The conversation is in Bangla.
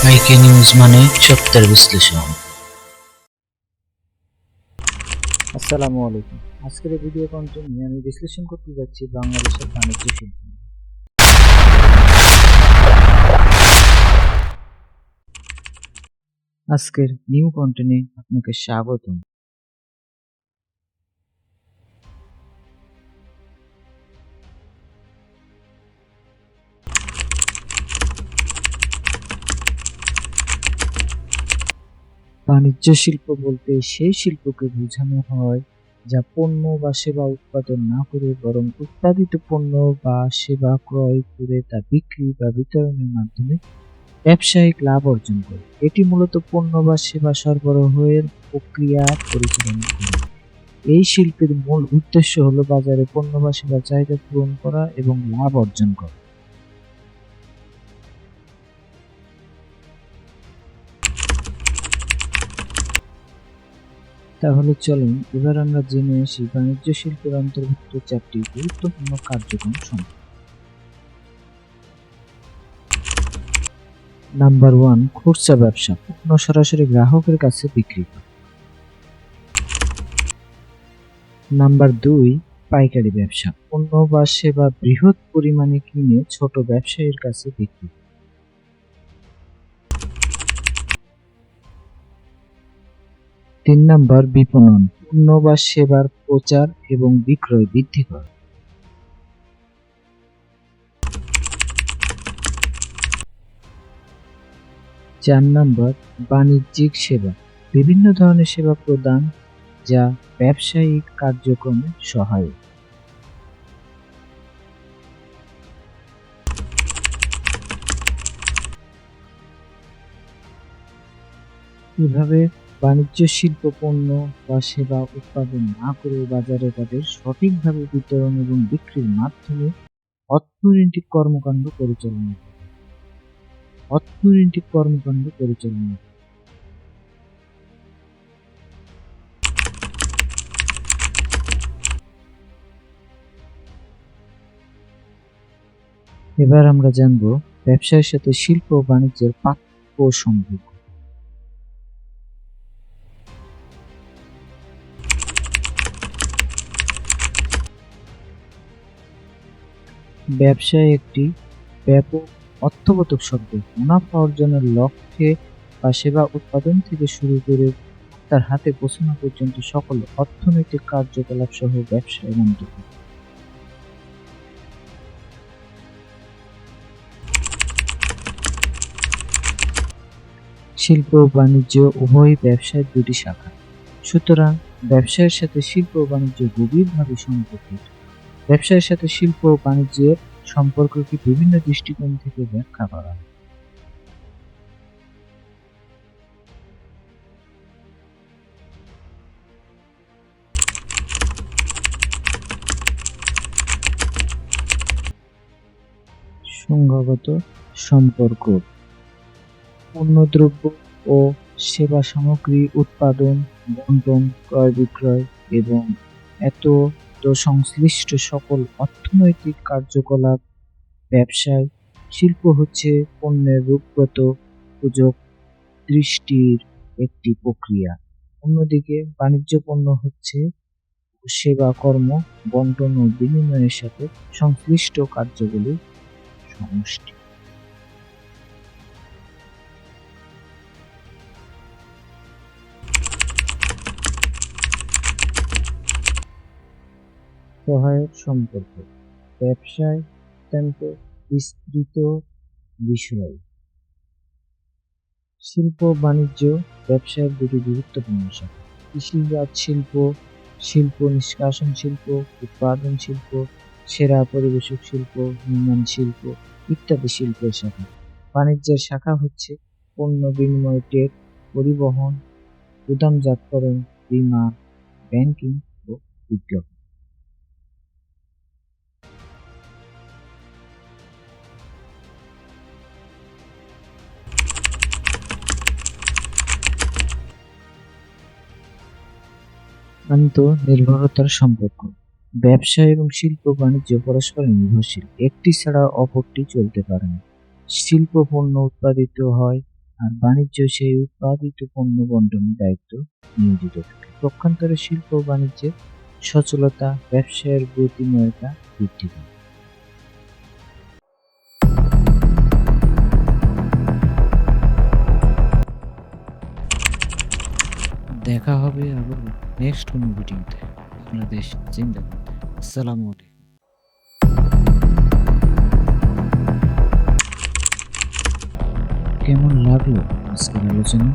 আইকে নিউজ মানে সত্যের বিশ্লেষণ। আসসালামু আলাইকুম। আজকের এই ভিডিও কন্টেন্টে আমি বিশ্লেষণ করতে যাচ্ছি বাংলাদেশের বাণিজ্য শিল্প। আজকের নিউ কন্টেন্টে আপনাকে স্বাগতম। বাণিজ্য শিল্প বলতে সেই শিল্পকে বোঝানো হয় যা পণ্য বা সেবা উৎপাদন না করে বরং উৎপাদিত পণ্য বা সেবা ক্রয় করে তা বিক্রি বা বিতরণের মাধ্যমে ব্যবসায়িক লাভ অর্জন করে। এটি মূলত পণ্য বা সেবা সরবরাহের প্রক্রিয়া পরিচালনা করে। এই শিল্পের মূল উদ্দেশ্য হলো বাজারে পণ্য বা সেবার চাহিদা পূরণ করা এবং লাভ অর্জন করা। তাহলে চলুন এবার আমরা জেনে আসি বাণিজ্য শিল্পের অন্তর্ভুক্ত চারটি গুরুত্বপূর্ণ কার্যক্রম সম্পর্কে। নাম্বার 1, খুচরা ব্যবসা, পণ্য সরাসরি গ্রাহকের কাছে বিক্রি করা। নাম্বার 2, পাইকারি ব্যবসা, পণ্য বা সেবা বৃহৎ পরিমাণে কিনে ছোট ব্যবসায়ীর কাছে বিক্রি। 3 নাম্বার, বিপণন, পণ্য বা সেবার প্রচার এবং বিক্রয় বৃদ্ধি করা। 4 নাম্বার, বাণিজ্যিক সেবা, বিভিন্ন ধরনের সেবা প্রদান যা ব্যবসায়িক কার্যক্রমে সহায়ক। কিভাবে বাণিজ্য শিল্প পণ্য বা সেবা উৎপাদন না করে বাজারে তাদের সঠিকভাবে বিতরণ এবং বিক্রির মাধ্যমে অর্থনৈতিক কর্মকাণ্ড পরিচালনা করে। এবার আমরা জানব ব্যবসায়ের সাথে শিল্প ও বাণিজ্যের পার্থক্য ও সম্পর্ক। ব্যবসা একটি ব্যাপক অর্থবোধক শব্দ। মুনাফা অর্জনের লক্ষ্যে বা সেবা উৎপাদন থেকে শুরু করে তার হাতে পৌঁছানো পর্যন্ত সকল অর্থনৈতিক কার্যকলাপ সহ ব্যবসায় অন্তর্ভুক্ত। শিল্প ও বাণিজ্য উভয়ই ব্যবসায়ের দুটি শাখা। সুতরাং ব্যবসায়ের সাথে শিল্প ও বাণিজ্য গভীরভাবে সম্পর্কিত। ব্যবসায়ের সাথে শিল্প ও বাণিজ্যের সম্পর্ককে বিভিন্ন দৃষ্টিকোণ থেকে ব্যাখ্যা করা হয়। সংঘগত সম্পর্ক, পণ্যদ্রব্য ও সেবা সামগ্রী উৎপাদন, বণ্টন, ক্রয় বিক্রয় এবং সংশ্লিষ্ট সকল অর্থনৈতিক কার্যকলাপ ব্যবসায়। শিল্প হচ্ছে পণ্যের রূপগত উপযোগ দৃষ্টির একটি প্রক্রিয়া। অন্যদিকে বাণিজ্য পণ্য হচ্ছে সেবা কর্ম, বণ্টন ও বিনিময়ের সাথে সংশ্লিষ্ট কার্যগুলির সমষ্টি। সহায়ক সম্পর্ক, ব্যবসায় অত্যন্ত বিস্তৃত বিষয়। শিল্প বাণিজ্য ব্যবসায়ের দুটি গুরুত্বপূর্ণ শাখা। কৃষিজাত শিল্প, শিল্প নিষ্কাশন শিল্প, উৎপাদন শিল্প, সেরা পরিবেশক শিল্প, নির্মাণ শিল্প ইত্যাদি শিল্পের শাখা। বাণিজ্যের শাখা হচ্ছে পণ্য বিনিময়, ট্রেড, পরিবহন, গুদামজাতকরণ, বীমা, ব্যাংকিং ও বিজ্ঞাপন। আন্তঃনির্ভরতার সম্পর্ক, ব্যবসা এবং শিল্প বাণিজ্য পরস্পর নির্ভরশীল, একটি ছাড়া অপরটি চলতে পারে না। শিল্প পণ্য উৎপাদিত হয় আর বাণিজ্য সেই উৎপাদিত পণ্য বন্টনের দায়িত্ব নিয়োজিত থাকে। পক্ষান্তরে শিল্প ও বাণিজ্যের সচলতা ব্যবসায়ের গতিময়তা বৃদ্ধি করে। দেখা হবে আবার নেক্সট কোনো ভিডিওতে। বাংলাদেশ জিন্দাবাদ। আসসালামু আলাইকুম। কেমন লাগলো আজকের আলোচনা?